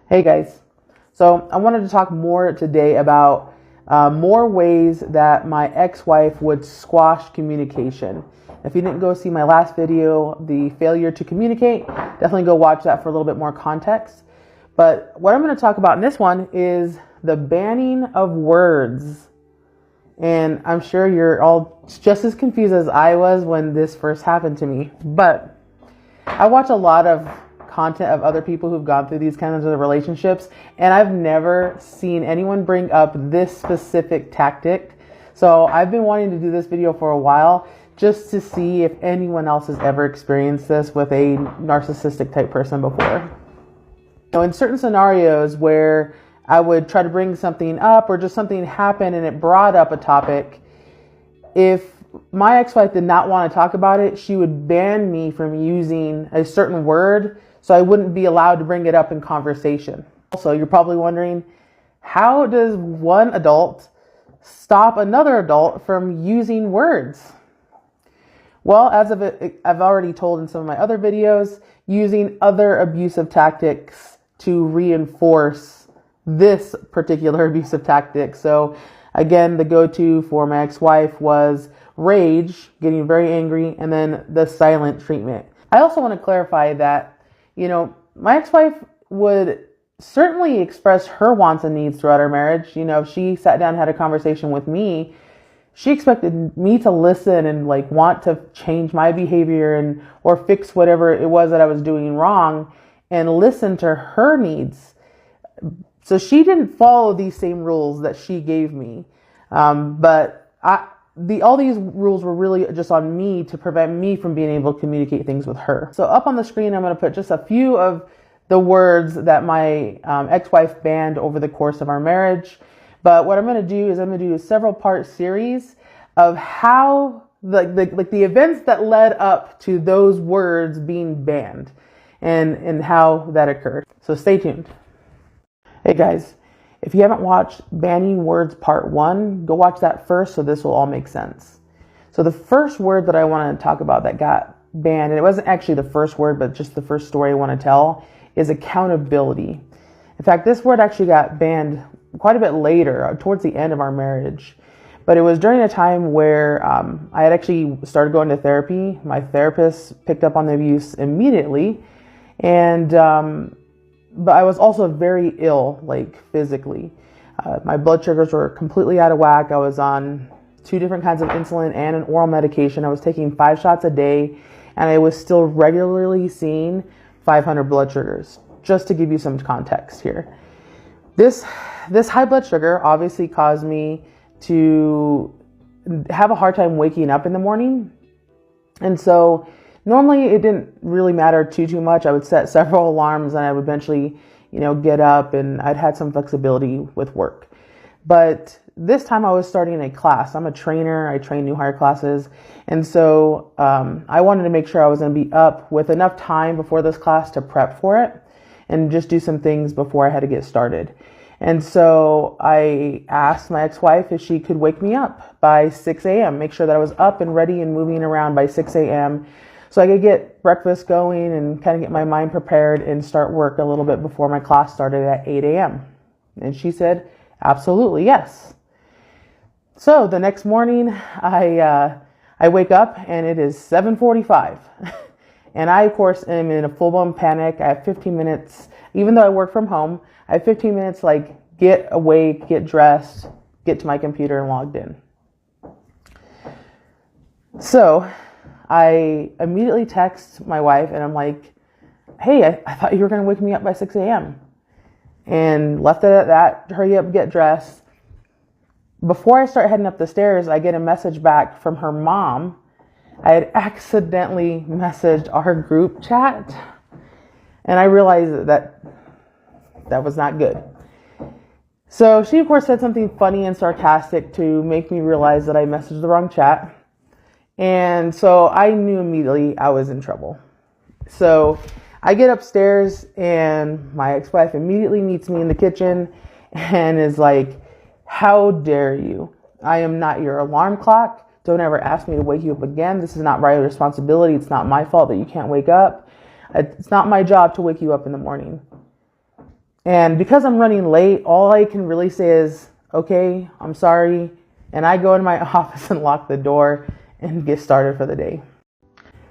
Hey guys, so I wanted to talk more today about more ways that my ex-wife would squash communication. If you didn't go see my last video, the failure to communicate, definitely go watch that for a little bit more context. But what I'm going to talk about in this one is the banning of words. And I'm sure you're all just as confused as I was when this first happened to me. But I watch a lot of content of other people who've gone through these kinds of relationships, and I've never seen anyone bring up this specific tactic. So I've been wanting to do this video for a while just to see if anyone else has ever experienced this with a narcissistic type person before. In certain scenarios where I would try to bring something up or just something happened and it brought up a topic, if my ex-wife did not want to talk about it, she would ban me from using a certain word so I wouldn't be allowed to bring it up in conversation. Also, you're probably wondering, how does one adult stop another adult from using words? Well, I've already told in some of my other videos, using other abusive tactics to reinforce this particular abusive tactic. So again, the go-to for my ex-wife was rage, getting very angry, and then the silent treatment. I also want to clarify that, my ex-wife would certainly express her wants and needs throughout our marriage. If she sat down and had a conversation with me, she expected me to listen and want to change my behavior or fix whatever it was that I was doing wrong and listen to her needs. So she didn't follow these same rules that she gave me. But all these rules were really just on me to prevent me from being able to communicate things with her. So up on the screen, I'm going to put just a few of the words that my ex-wife banned over the course of our marriage. But what I'm going to do is I'm going to do a several part series of how the events that led up to those words being banned and how that occurred. So stay tuned. Hey guys, if you haven't watched Banning Words Part 1, go watch that first so this will all make sense. So the first word that I want to talk about that got banned, and it wasn't actually the first word, but just the first story I want to tell, is accountability. In fact, this word actually got banned quite a bit later, towards the end of our marriage. But it was during a time where I had actually started going to therapy. My therapist picked up on the abuse immediately, but I was also very ill, physically. My blood sugars were completely out of whack. I was on 2 different kinds of insulin and an oral medication. I was taking 5 shots a day, and I was still regularly seeing 500 blood sugars, just to give you some context here. This high blood sugar obviously caused me to have a hard time waking up in the morning. And so normally it didn't really matter too much. I would set several alarms and I would eventually, get up, and I'd had some flexibility with work. But this time I was starting a class. I'm a trainer. I train new hire classes. And so I wanted to make sure I was going to be up with enough time before this class to prep for it and just do some things before I had to get started. And so I asked my ex-wife if she could wake me up by 6 a.m., make sure that I was up and ready and moving around by 6 a.m. so I could get breakfast going and kind of get my mind prepared and start work a little bit before my class started at 8 a.m. And she said, absolutely, yes. So the next morning I wake up and it is 7:45. And I, of course, am in a full-blown panic. I have 15 minutes, even though I work from home, I have 15 minutes, get awake, get dressed, get to my computer and logged in. So I immediately text my wife and I'm like, hey, I thought you were going to wake me up by 6 a.m. And left it at that, hurry up, get dressed. Before I start heading up the stairs, I get a message back from her mom. I had accidentally messaged our group chat, and I realized that was not good. So she, of course, said something funny and sarcastic to make me realize that I messaged the wrong chat. And so I knew immediately I was in trouble. So I get upstairs and my ex-wife immediately meets me in the kitchen and is like, how dare you? I am not your alarm clock. Don't ever ask me to wake you up again. This is not my responsibility. It's not my fault that you can't wake up. It's not my job to wake you up in the morning. And because I'm running late, all I can really say is, okay, I'm sorry. And I go into my office and lock the door and get started for the day.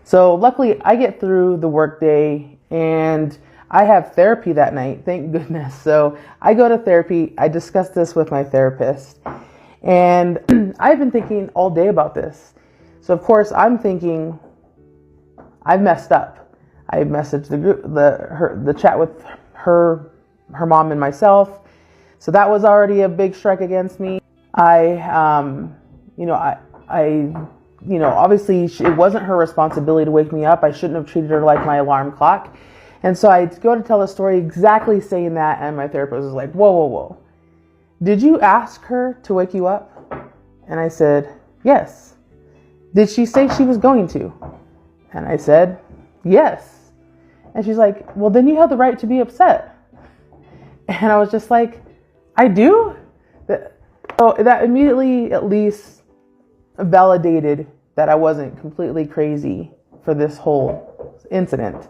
So luckily I get through the workday and I have therapy that night. Thank goodness. So I go to therapy. I discuss this with my therapist, and I've been thinking all day about this. So of course I'm thinking I've messed up. I messaged the group, the chat with her mom and myself. So that was already a big strike against me. Obviously it wasn't her responsibility to wake me up. I shouldn't have treated her like my alarm clock. And so I go to tell the story exactly saying that. And my therapist was like, whoa, whoa, whoa. Did you ask her to wake you up? And I said, yes. Did she say she was going to? And I said, yes. And she's like, well, then you have the right to be upset. And I was just like, I do? So that immediately at least validated that I wasn't completely crazy for this whole incident.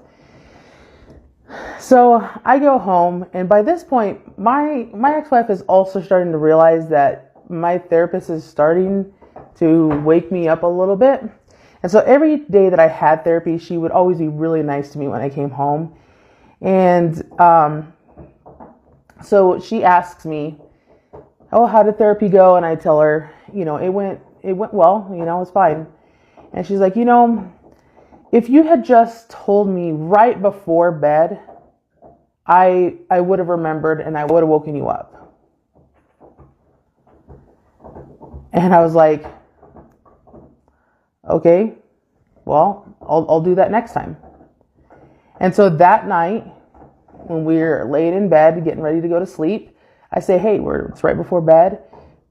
So I go home, and by this point, my ex-wife is also starting to realize that my therapist is starting to wake me up a little bit. And so every day that I had therapy, she would always be really nice to me when I came home. And so she asks me, oh, how did therapy go? And I tell her, it went well, it's fine. And she's like, if you had just told me right before bed, I would have remembered and I would have woken you up. And I was like, okay, well, I'll do that next time. And so that night, when we're laying in bed, getting ready to go to sleep, I say, hey, it's right before bed.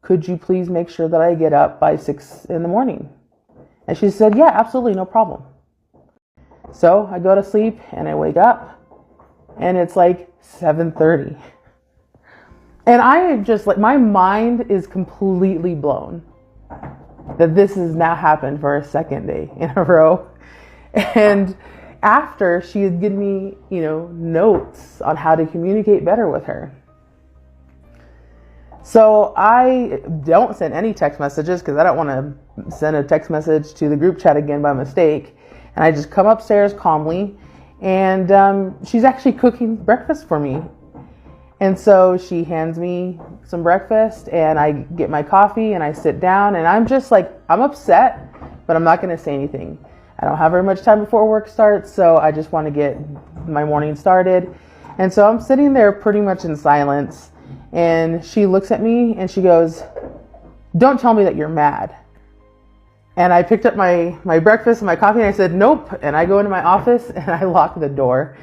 Could you please make sure that I get up by 6 a.m? And she said, yeah, absolutely, no problem. So I go to sleep and I wake up and it's like 7:30. And I am just like, my mind is completely blown that this has now happened for a second day in a row. And after she had given me, notes on how to communicate better with her. So I don't send any text messages because I don't want to send a text message to the group chat again by mistake. And I just come upstairs calmly, and she's actually cooking breakfast for me. And so she hands me some breakfast, and I get my coffee, and I sit down, and I'm just like, I'm upset, but I'm not going to say anything. I don't have very much time before work starts, so I just want to get my morning started. And so I'm sitting there pretty much in silence. And she looks at me and she goes, don't tell me that you're mad. And I picked up my breakfast and my coffee and I said, nope. And I go into my office and I lock the door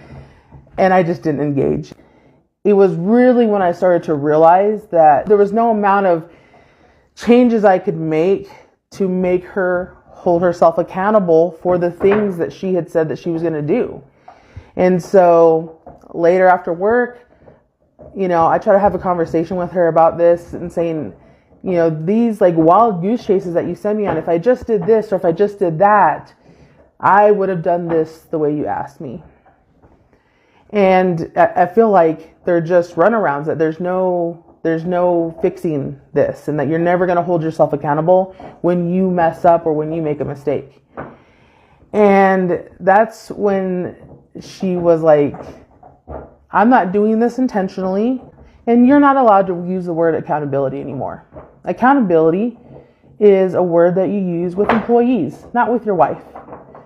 and I just didn't engage. It was really when I started to realize that there was no amount of changes I could make to make her hold herself accountable for the things that she had said that she was going to do. And so later after work, I try to have a conversation with her about this and saying, these like wild goose chases that you send me on, if I just did this or if I just did that, I would have done this the way you asked me. And I feel like they're just runarounds, that there's no fixing this, and that you're never going to hold yourself accountable when you mess up or when you make a mistake. And that's when she was like, I'm not doing this intentionally, and you're not allowed to use the word accountability anymore. Accountability is a word that you use with employees, not with your wife.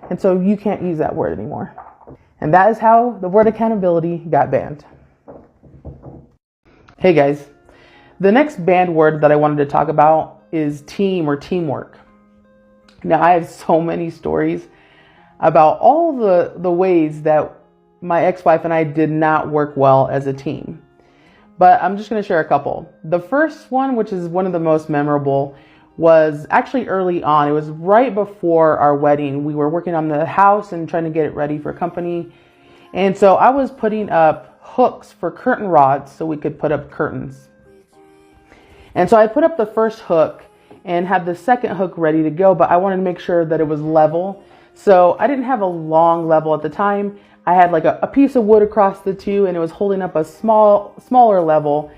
And so you can't use that word anymore. And that is how the word accountability got banned. Hey guys, the next banned word that I wanted to talk about is team or teamwork. Now I have so many stories about all the ways that my ex-wife and I did not work well as a team. But I'm just going to share a couple. The first one, which is one of the most memorable, was actually early on. It was right before our wedding. We were working on the house and trying to get it ready for company. And so I was putting up hooks for curtain rods so we could put up curtains. And so I put up the first hook and had the second hook ready to go, but I wanted to make sure that it was level. So I didn't have a long level at the time. I had like a piece of wood across the two, and it was holding up a smaller level,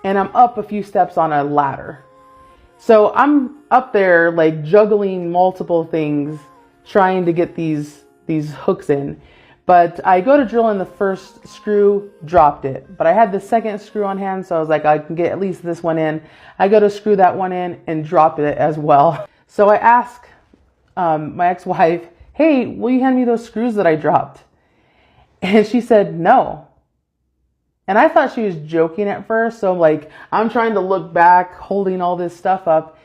and I'm up a few steps on a ladder. So I'm up there like juggling multiple things, trying to get these hooks in. But I go to drill in the first screw, dropped it. But I had the second screw on hand, so I was like, I can get at least this one in. I go to screw that one in and drop it as well. So I ask my ex-wife, hey, will you hand me those screws that I dropped? And she said, no. And I thought she was joking at first. So like, I'm trying to look back, holding all this stuff up,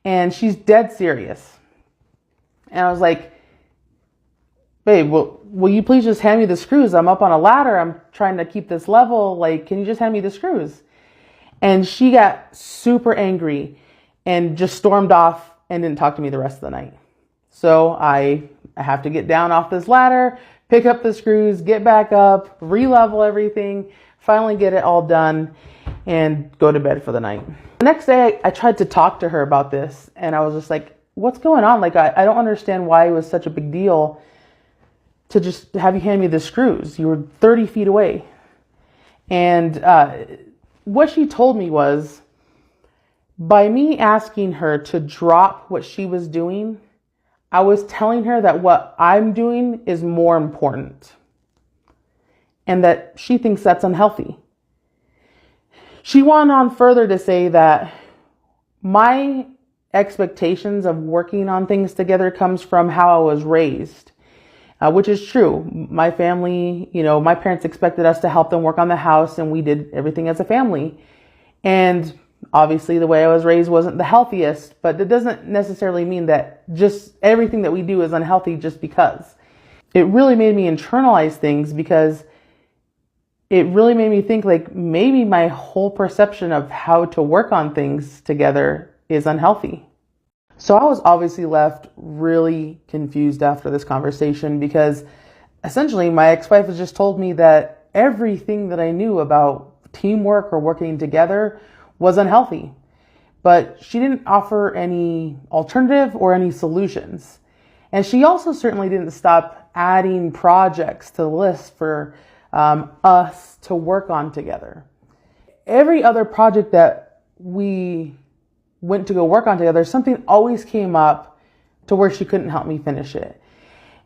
and she's dead serious. And I was like, babe, will you please just hand me the screws? I'm up on a ladder. I'm trying to keep this level. Like, can you just hand me the screws? And she got super angry and just stormed off and didn't talk to me the rest of the night. So I have to get down off this ladder, pick up the screws, get back up, re-level everything, finally get it all done, and go to bed for the night. The next day, I tried to talk to her about this, and I was just like, what's going on? Like, I don't understand why it was such a big deal to just have you hand me the screws. You were 30 feet away. And what she told me was, by me asking her to drop what she was doing, I was telling her that what I'm doing is more important, and that she thinks that's unhealthy. She went on further to say that my expectations of working on things together comes from how I was raised, which is true. My family, my parents expected us to help them work on the house, and we did everything as a family. And obviously the way I was raised wasn't the healthiest, but it doesn't necessarily mean that just everything that we do is unhealthy just because. It really made me internalize things, because it really made me think like maybe my whole perception of how to work on things together is unhealthy. So I was obviously left really confused after this conversation, because essentially my ex-wife has just told me that everything that I knew about teamwork or working together was unhealthy, but she didn't offer any alternative or any solutions. And she also certainly didn't stop adding projects to the list for us to work on together. Every other project that we went to go work on together, something always came up to where she couldn't help me finish it.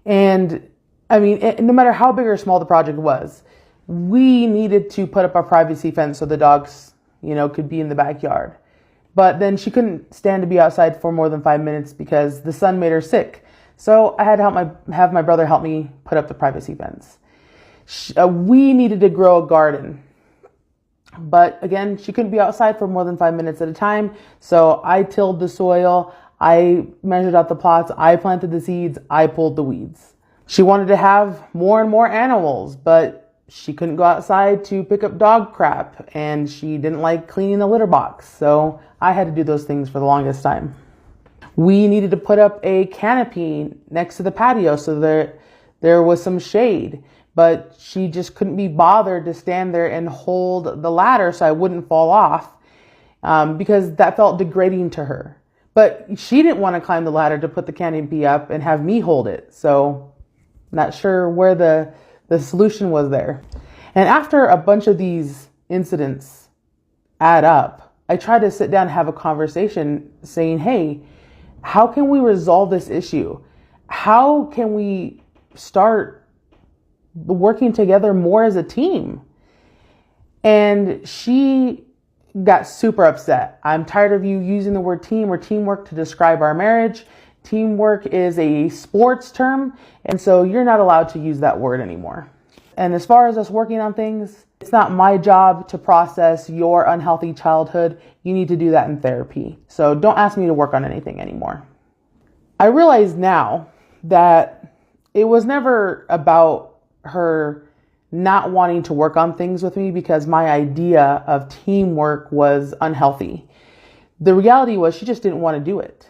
And I mean, no matter how big or small the project was, we needed to put up a privacy fence so the dogs, could be in the backyard. But then she couldn't stand to be outside for more than 5 minutes because the sun made her sick. So I had to have my brother help me put up the privacy fence. We needed to grow a garden. But again, she couldn't be outside for more than 5 minutes at a time. So I tilled the soil, I measured out the plots, I planted the seeds, I pulled the weeds. She wanted to have more and more animals, but she couldn't go outside to pick up dog crap, and she didn't like cleaning the litter box. So I had to do those things for the longest time. We needed to put up a canopy next to the patio so that there was some shade. But she just couldn't be bothered to stand there and hold the ladder so I wouldn't fall off, because that felt degrading to her. But she didn't want to climb the ladder to put the canopy up and have me hold it. So not sure where the solution was there. And after a bunch of these incidents add up, I tried to sit down and have a conversation saying, hey, how can we resolve this issue? How can we start working together more as a team? And she got super upset. I'm tired of you using the word team or teamwork to describe our marriage. Teamwork is a sports term, and so you're not allowed to use that word anymore. And as far as us working on things, it's not my job to process your unhealthy childhood. You need to do that in therapy. So don't ask me to work on anything anymore. I realize now that it was never about her not wanting to work on things with me because my idea of teamwork was unhealthy. The reality was she just didn't want to do it.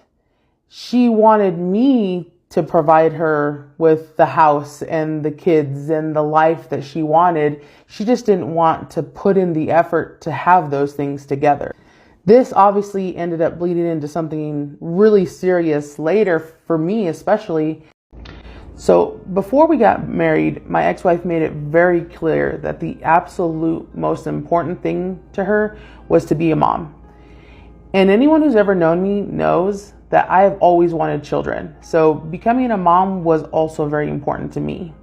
She wanted me to provide her with the house and the kids and the life that she wanted. She just didn't want to put in the effort to have those things together. This obviously ended up bleeding into something really serious later for me, especially. So before we got married, my ex-wife made it very clear that the absolute most important thing to her was to be a mom. And anyone who's ever known me knows that I have always wanted children. So becoming a mom was also very important to me.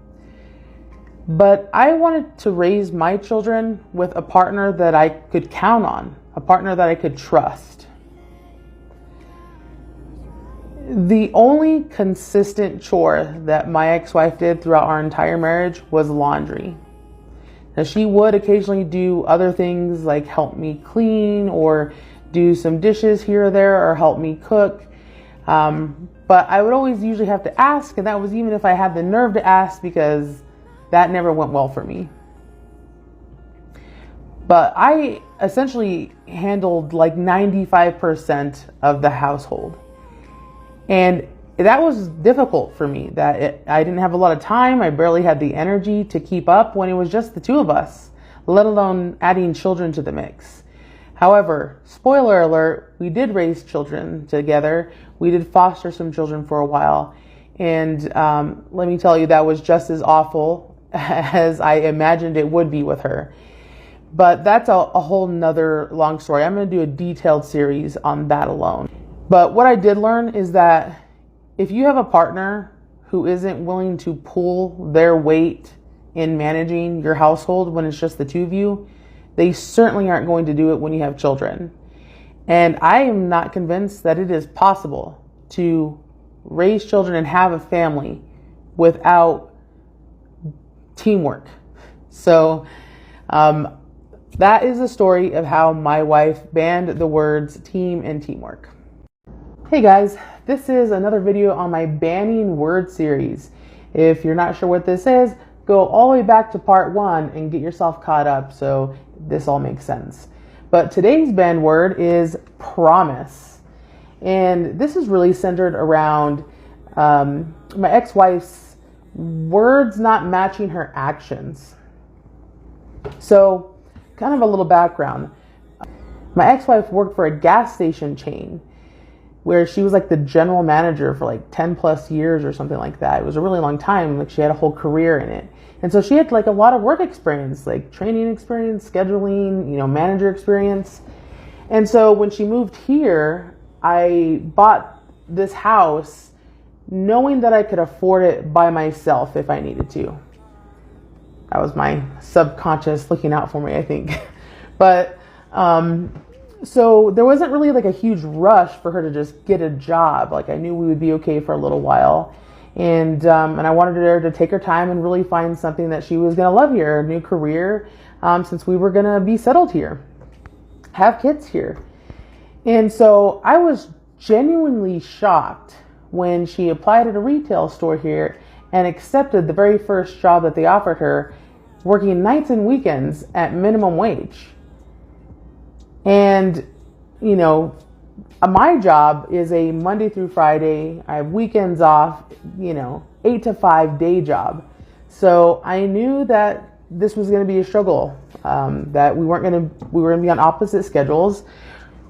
But I wanted to raise my children with a partner that I could count on, a partner that I could trust. The only consistent chore that my ex-wife did throughout our entire marriage was laundry. Now, she would occasionally do other things like help me clean or do some dishes here or there or help me cook. But I would always usually have to ask, and that was even if I had the nerve to ask, because that never went well for me. But I essentially handled like 95% of the household. And that was difficult for me, I didn't have a lot of time. I barely had the energy to keep up when it was just the two of us, let alone adding children to the mix. However, spoiler alert, we did raise children together. We did foster some children for a while. And let me tell you, that was just as awful as I imagined it would be with her. But that's a whole nother long story. I'm going to do a detailed series on that alone. But what I did learn is that if you have a partner who isn't willing to pull their weight in managing your household when it's just the two of you, they certainly aren't going to do it when you have children. And I am not convinced that it is possible to raise children and have a family without teamwork. So that is the story of how my wife banned the words team and teamwork. Hey guys, this is another video on my banning word series. If you're not sure what this is, go all the way back to part 1 and get yourself caught up so this all makes sense. But today's banned word is promise. And this is really centered around my ex-wife's words not matching her actions. So, kind of a little background. My ex-wife worked for a gas station chain where she was like the general manager for like 10 plus years or something like that. It was a really long time. Like, she had a whole career in it. And so she had like a lot of work experience, like training experience, scheduling, manager experience. And so when she moved here, I bought this house knowing that I could afford it by myself if I needed to. That was my subconscious looking out for me, I think. But, so there wasn't really like a huge rush for her to just get a job. Like, I knew we would be okay for a little while. And I wanted her to take her time and really find something that she was going to love here, a new career, since we were going to be settled here, have kids here. And so I was genuinely shocked when she applied at a retail store here and accepted the very first job that they offered her, working nights and weekends at minimum wage. And, my job is a Monday through Friday. I have weekends off, 8 to 5 day job. So I knew that this was going to be a struggle, that we were going to be on opposite schedules.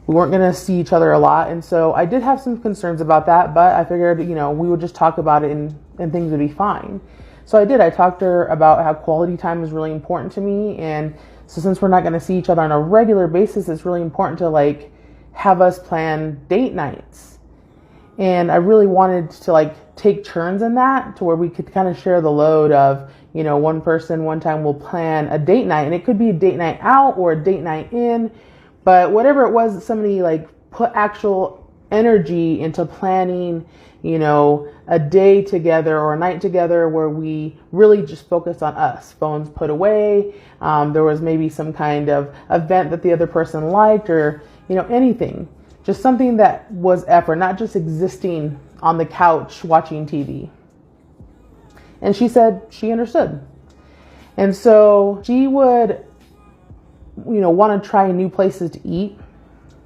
We weren't going to see each other a lot. And so I did have some concerns about that, but I figured, we would just talk about it and things would be fine. So I did. I talked to her about how quality time is really important to me. And so since we're not going to see each other on a regular basis, it's really important to have us plan date nights. And I really wanted to take turns in that, to where we could kind of share the load of, one person one time will plan a date night, and it could be a date night out or a date night in, but whatever it was, somebody put actual energy into planning, a day together or a night together where we really just focused on us, phones put away. There was maybe some kind of event that the other person liked, or, anything, just something that was effort, not just existing on the couch watching TV. And she said she understood. And so she would, want to try new places to eat,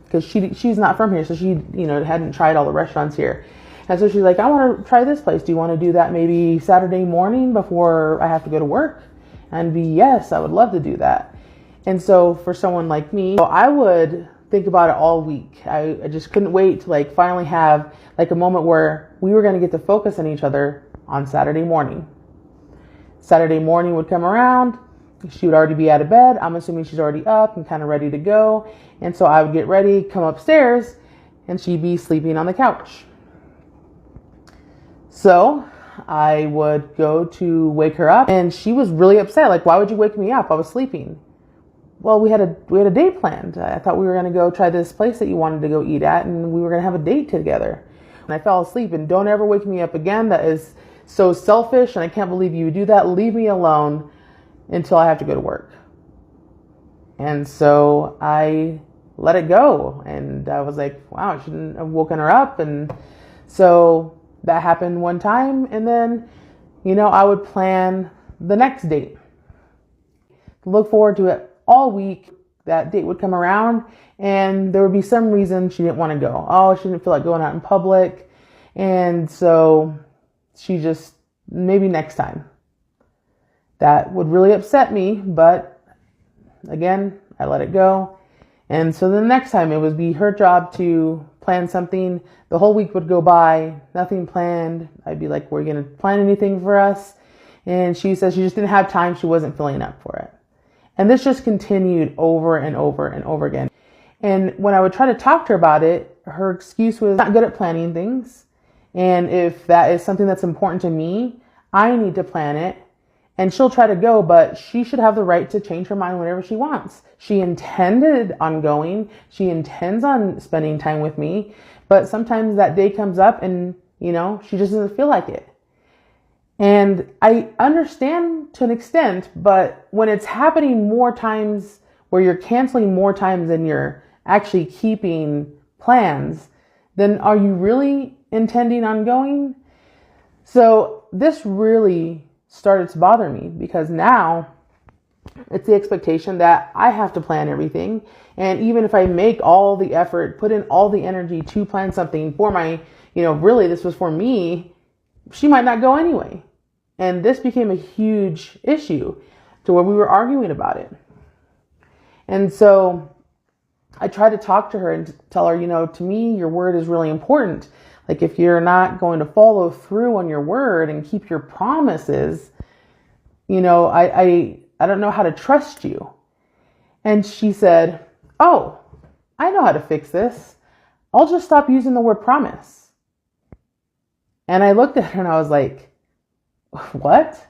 because she's not from here. So she, hadn't tried all the restaurants here. And so she's like, I want to try this place. Do you want to do that maybe Saturday morning before I have to go to work? And yes, I would love to do that. And so for someone like me, I would think about it all week. I just couldn't wait to finally have a moment where we were going to get to focus on each other on Saturday morning. Saturday morning would come around. She would already be out of bed. I'm assuming she's already up and kind of ready to go. And so I would get ready, come upstairs, and she'd be sleeping on the couch. So I would go to wake her up, and she was really upset. Like, why would you wake me up? I was sleeping. Well, we had a date planned. I thought we were going to go try this place that you wanted to go eat at, and we were going to have a date together. And I fell asleep. And don't ever wake me up again. That is so selfish, and I can't believe you would do that. Leave me alone until I have to go to work. And so I let it go. And I was like, wow, I shouldn't have woken her up. And so that happened one time. And then, I would plan the next date. Look forward to it all week. That date would come around and there would be some reason she didn't want to go. Oh, she didn't feel like going out in public. And so she just, maybe next time. That would really upset me, but again, I let it go. And so the next time it would be her job to plan something. The whole week would go by, nothing planned. I'd be like, we're going to plan anything for us? And she says she just didn't have time. She wasn't feeling up for it. And this just continued over and over and over again. And when I would try to talk to her about it, her excuse was not good at planning things. And if that is something that's important to me, I need to plan it. And she'll try to go, but she should have the right to change her mind whenever she wants. She intended on going. She intends on spending time with me. But sometimes that day comes up and, she just doesn't feel like it. And I understand to an extent, but when it's happening more times, where you're canceling more times than you're actually keeping plans, then are you really intending on going? So this really started to bother me, because now it's the expectation that I have to plan everything. And even if I make all the effort, put in all the energy to plan something for my, really this was for me, she might not go anyway. And this became a huge issue to where we were arguing about it. And so I tried to talk to her and tell her, to me, your word is really important. Like, if you're not going to follow through on your word and keep your promises, I don't know how to trust you. And she said, oh, I know how to fix this. I'll just stop using the word promise. And I looked at her and I was like, what?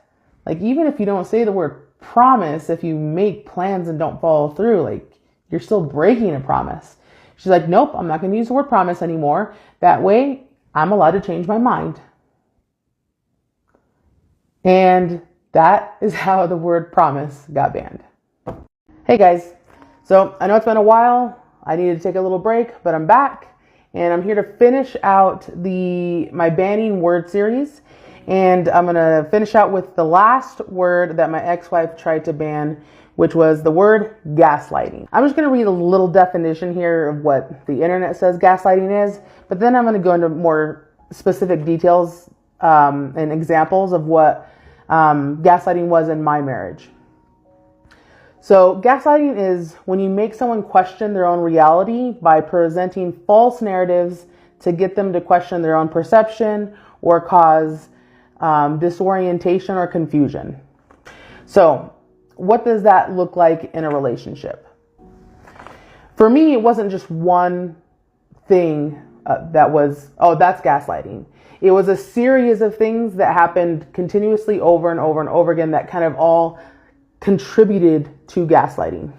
Like, even if you don't say the word promise, if you make plans and don't follow through, like, you're still breaking a promise. She's like, nope, I'm not going to use the word promise anymore. That way I'm allowed to change my mind. And that is how the word promise got banned. Hey guys, so I know it's been a while. I needed to take a little break, but I'm back and I'm here to finish out my banning word series. And I'm going to finish out with the last word that my ex-wife tried to ban, which was the word gaslighting. I'm just going to read a little definition here of what the internet says gaslighting is, but then I'm going to go into more specific details and examples of what gaslighting was in my marriage. So gaslighting is when you make someone question their own reality by presenting false narratives to get them to question their own perception or cause disorientation or confusion. So what does that look like in a relationship? For me, it wasn't just one thing that was, oh, that's gaslighting. It was a series of things that happened continuously over and over and over again that kind of all contributed to gaslighting.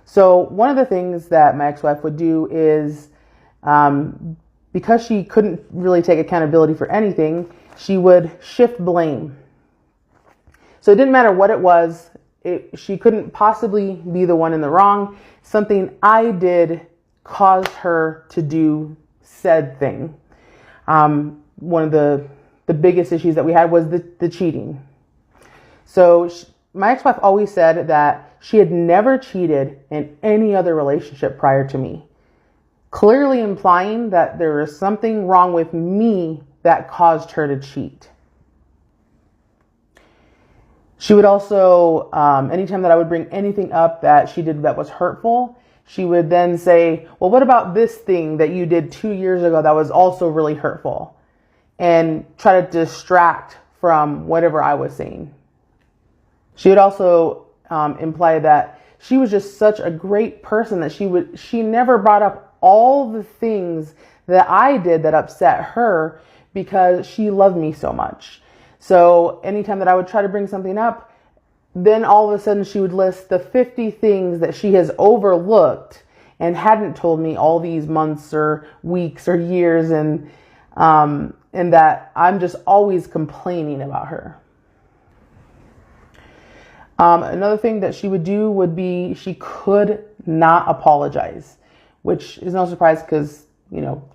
So one of the things that my ex-wife would do is, because she couldn't really take accountability for anything, she would shift blame. So it didn't matter what it was. She couldn't possibly be the one in the wrong. Something I did caused her to do said thing. One of the biggest issues that we had was the cheating. So my ex-wife always said that she had never cheated in any other relationship prior to me, clearly implying that there was something wrong with me that caused her to cheat. She would also, anytime that I would bring anything up that she did that was hurtful, she would then say, well, what about this thing that you did 2 years ago that was also really hurtful? and try to distract from whatever I was saying. She would also imply that she was just such a great person that she never brought up all the things that I did that upset her because she loved me so much. So anytime that I would try to bring something up, then all of a sudden she would list the 50 things that she has overlooked and hadn't told me all these months or weeks or years, and that I'm just always complaining about her. Another thing that she would do would be she could not apologize, which is no surprise because,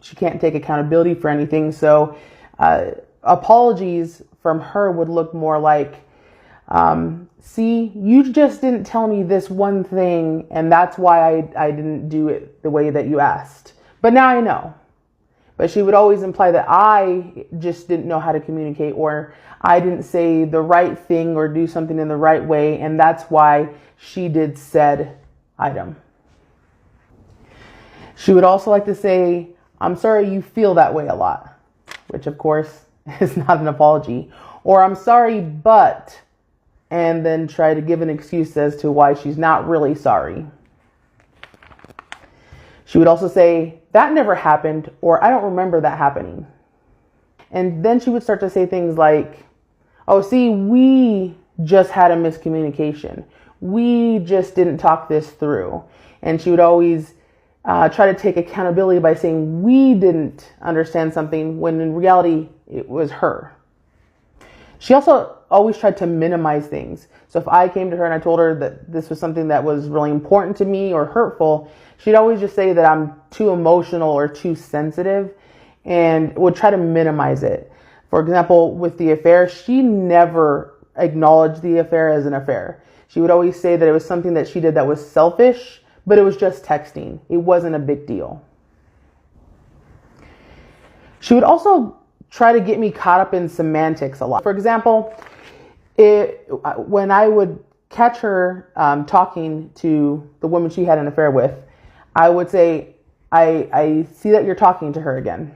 she can't take accountability for anything. So apologies from her would look more like, see, you just didn't tell me this one thing, and that's why I didn't do it the way that you asked. But now I know. But she would always imply that I just didn't know how to communicate, or I didn't say the right thing or do something in the right way, and that's why she did said item. She would also like to say, I'm sorry you feel that way a lot, which of course is not an apology. Or I'm sorry, but, and then try to give an excuse as to why she's not really sorry. She would also say, that never happened, or I don't remember that happening. And then she would start to say things like, oh, see, we just had a miscommunication. We just didn't talk this through. And she would always try to take accountability by saying we didn't understand something when in reality it was her. She also always tried to minimize things. So if I came to her and I told her that this was something that was really important to me or hurtful, she'd always just say that I'm too emotional or too sensitive and would try to minimize it. For example, with the affair, she never acknowledged the affair as an affair. She would always say that it was something that she did that was selfish, but it was just texting. It wasn't a big deal. She would also try to get me caught up in semantics a lot. For example, when I would catch her talking to the woman she had an affair with, I would say, I see that you're talking to her again.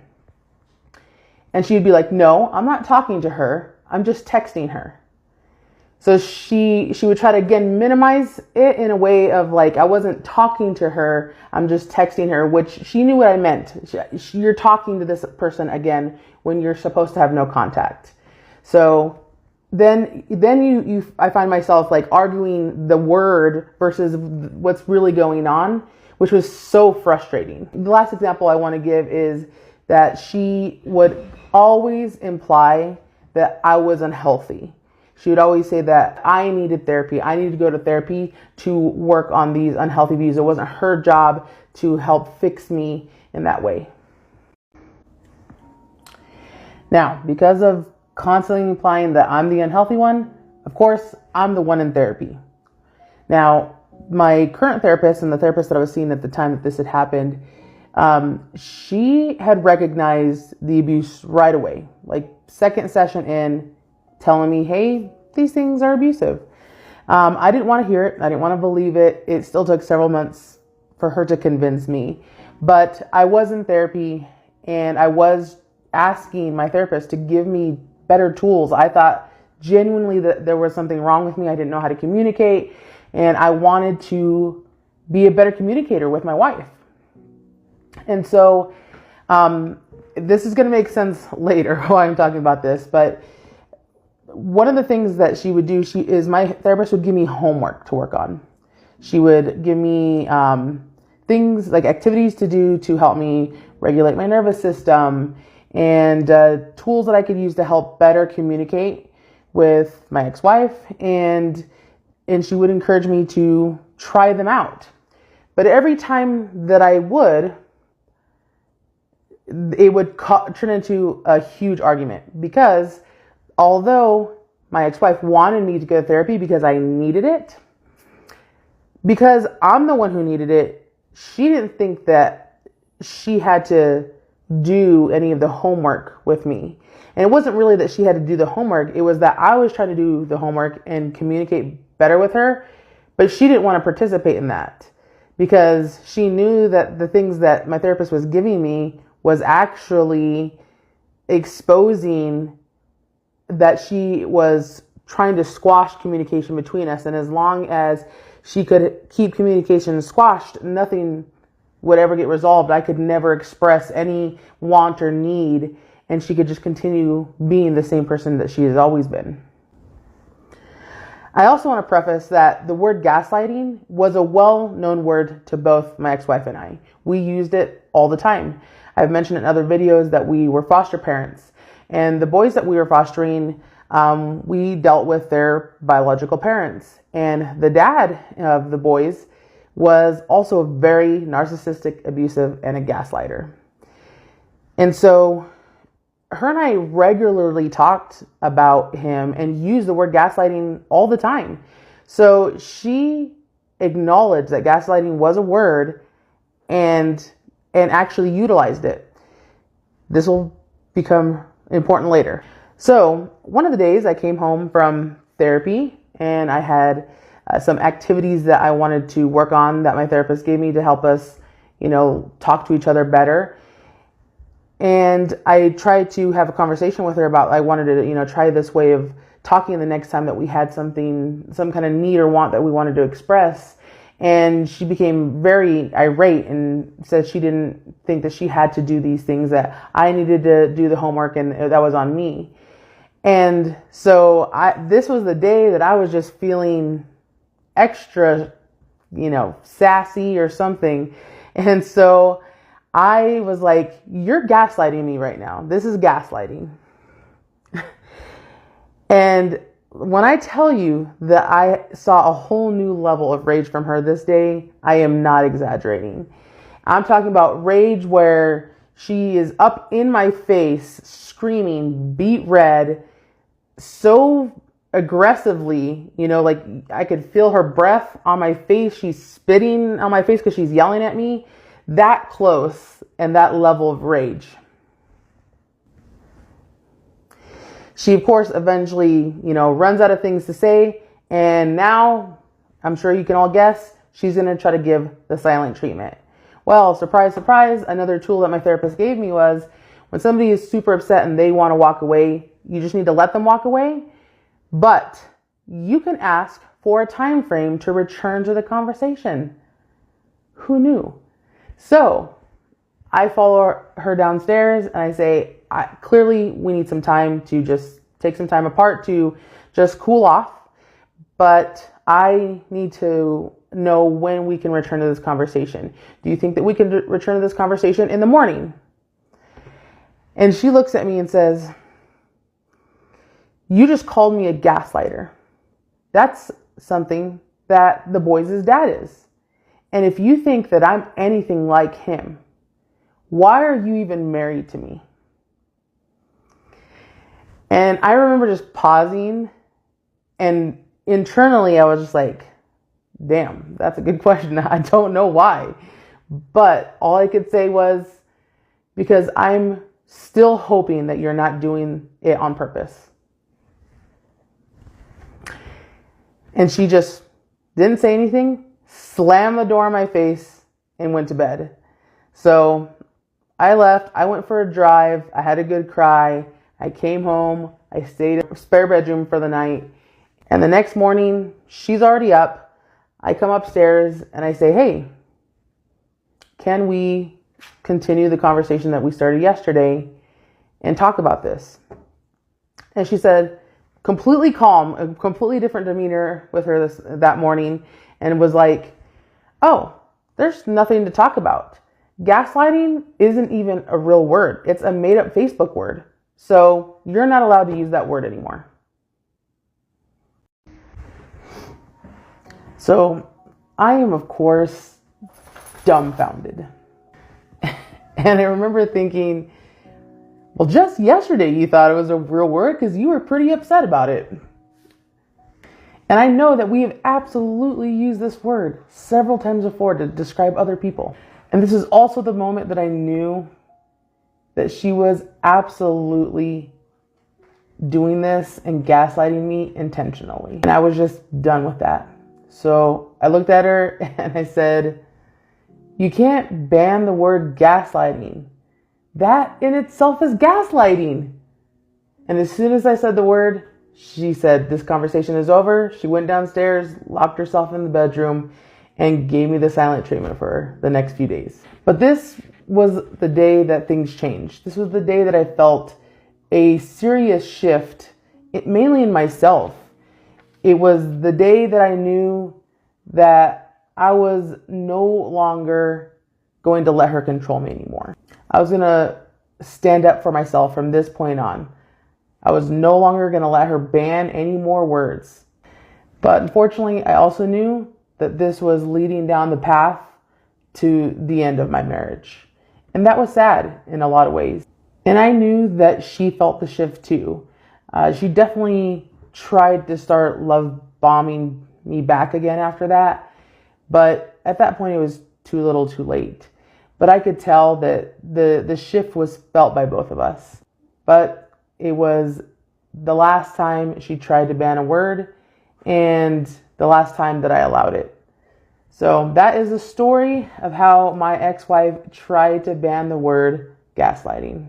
And she'd be like, no, I'm not talking to her. I'm just texting her. So she would try to, again, minimize it in a way of like, I wasn't talking to her. I'm just texting her, which she knew what I meant. You're talking to this person again when you're supposed to have no contact. So then I find myself like arguing the word versus what's really going on, which was so frustrating. The last example I want to give is that she would always imply that I was unhealthy. She would always say that I needed therapy. I needed to go to therapy to work on these unhealthy views. It wasn't her job to help fix me in that way. Now, because of constantly implying that I'm the unhealthy one, of course, I'm the one in therapy. Now, my current therapist and the therapist that I was seeing at the time that this had happened, she had recognized the abuse right away. Like second session in, telling me, hey, these things are abusive. I didn't want to hear it. I didn't want to believe it. It still took several months for her to convince me. But I was in therapy and I was asking my therapist to give me better tools. I thought genuinely that there was something wrong with me. I didn't know how to communicate, and I wanted to be a better communicator with my wife. And so this is going to make sense later why I'm talking about this, but one of the things that she would do, my therapist would give me homework to work on. She would give me things like activities to do to help me regulate my nervous system, and tools that I could use to help better communicate with my ex-wife. And she would encourage me to try them out. But every time that I would, it would turn into a huge argument, because although my ex-wife wanted me to go to therapy because I needed it, because I'm the one who needed it, she didn't think that she had to do any of the homework with me. And it wasn't really that she had to do the homework. It was that I was trying to do the homework and communicate better with her, but she didn't want to participate in that because she knew that the things that my therapist was giving me was actually exposing that she was trying to squash communication between us. And as long as she could keep communication squashed, nothing would ever get resolved. I could never express any want or need, and she could just continue being the same person that she has always been. I also want to preface that the word gaslighting was a well-known word to both my ex-wife and I. We used it all the time. I've mentioned in other videos that we were foster parents, and the boys that we were fostering, we dealt with their biological parents. And the dad of the boys was also very narcissistic, abusive, and a gaslighter. And so her and I regularly talked about him and used the word gaslighting all the time. So she acknowledged that gaslighting was a word and actually utilized it. This will become important later. So one of the days I came home from therapy and I had some activities that I wanted to work on that my therapist gave me to help us, talk to each other better. And I tried to have a conversation with her about, I wanted to, try this way of talking the next time that we had some kind of need or want that we wanted to express. And she became very irate and said she didn't think that she had to do these things, that I needed to do the homework and that was on me. And so this was the day that I was just feeling extra, sassy or something. And so I was like, you're gaslighting me right now. This is gaslighting. And when I tell you that I saw a whole new level of rage from her this day, I am not exaggerating. I'm talking about rage where she is up in my face, screaming, beet red, so aggressively, like I could feel her breath on my face. She's spitting on my face because she's yelling at me. That close and that level of rage. She, of course, eventually, runs out of things to say. And now, I'm sure you can all guess, she's going to try to give the silent treatment. Well, surprise, surprise, another tool that my therapist gave me was when somebody is super upset and they want to walk away, you just need to let them walk away. But you can ask for a time frame to return to the conversation. Who knew? So I follow her downstairs and I say, clearly we need some time to just take some time apart to just cool off. But I need to know when we can return to this conversation. Do you think that we can return to this conversation in the morning? And she looks at me and says, you just called me a gaslighter. That's something that the boys' dad is. And if you think that I'm anything like him, why are you even married to me? And I remember just pausing, and internally I was just like, damn, that's a good question. I don't know why. But all I could say was, because I'm still hoping that you're not doing it on purpose. And she just didn't say anything, slammed the door in my face, and went to bed. So I left. I went for a drive. I had a good cry. I came home. I stayed in a spare bedroom for the night. And the next morning, she's already up. I come upstairs and I say, hey, can we continue the conversation that we started yesterday and talk about this? And she said, completely calm, a completely different demeanor with her that morning, and was like, oh, there's nothing to talk about. Gaslighting isn't even a real word. It's a made up Facebook word. So you're not allowed to use that word anymore. So I am, of course, dumbfounded. And I remember thinking, well, just yesterday you thought it was a real word because you were pretty upset about it. And I know that we have absolutely used this word several times before to describe other people. And this is also the moment that I knew that she was absolutely doing this and gaslighting me intentionally. And I was just done with that. So I looked at her and I said, you can't ban the word gaslighting, That in itself is gaslighting. And as soon as I said the word, she said, this conversation is over. She went downstairs, locked herself in the bedroom, and gave me the silent treatment for the next few days. But this was the day that things changed. This was the day that I felt a serious shift, mainly in myself. It was the day that I knew that I was no longer going to let her control me anymore. I was going to stand up for myself from this point on. I was no longer going to let her ban any more words. But unfortunately, I also knew that this was leading down the path to the end of my marriage. And that was sad in a lot of ways. And I knew that she felt the shift too. She definitely tried to start love bombing me back again after that. But at that point, it was too little too late. But I could tell that the shift was felt by both of us. But it was the last time she tried to ban a word and the last time that I allowed it. So that is the story of how my ex-wife tried to ban the word gaslighting.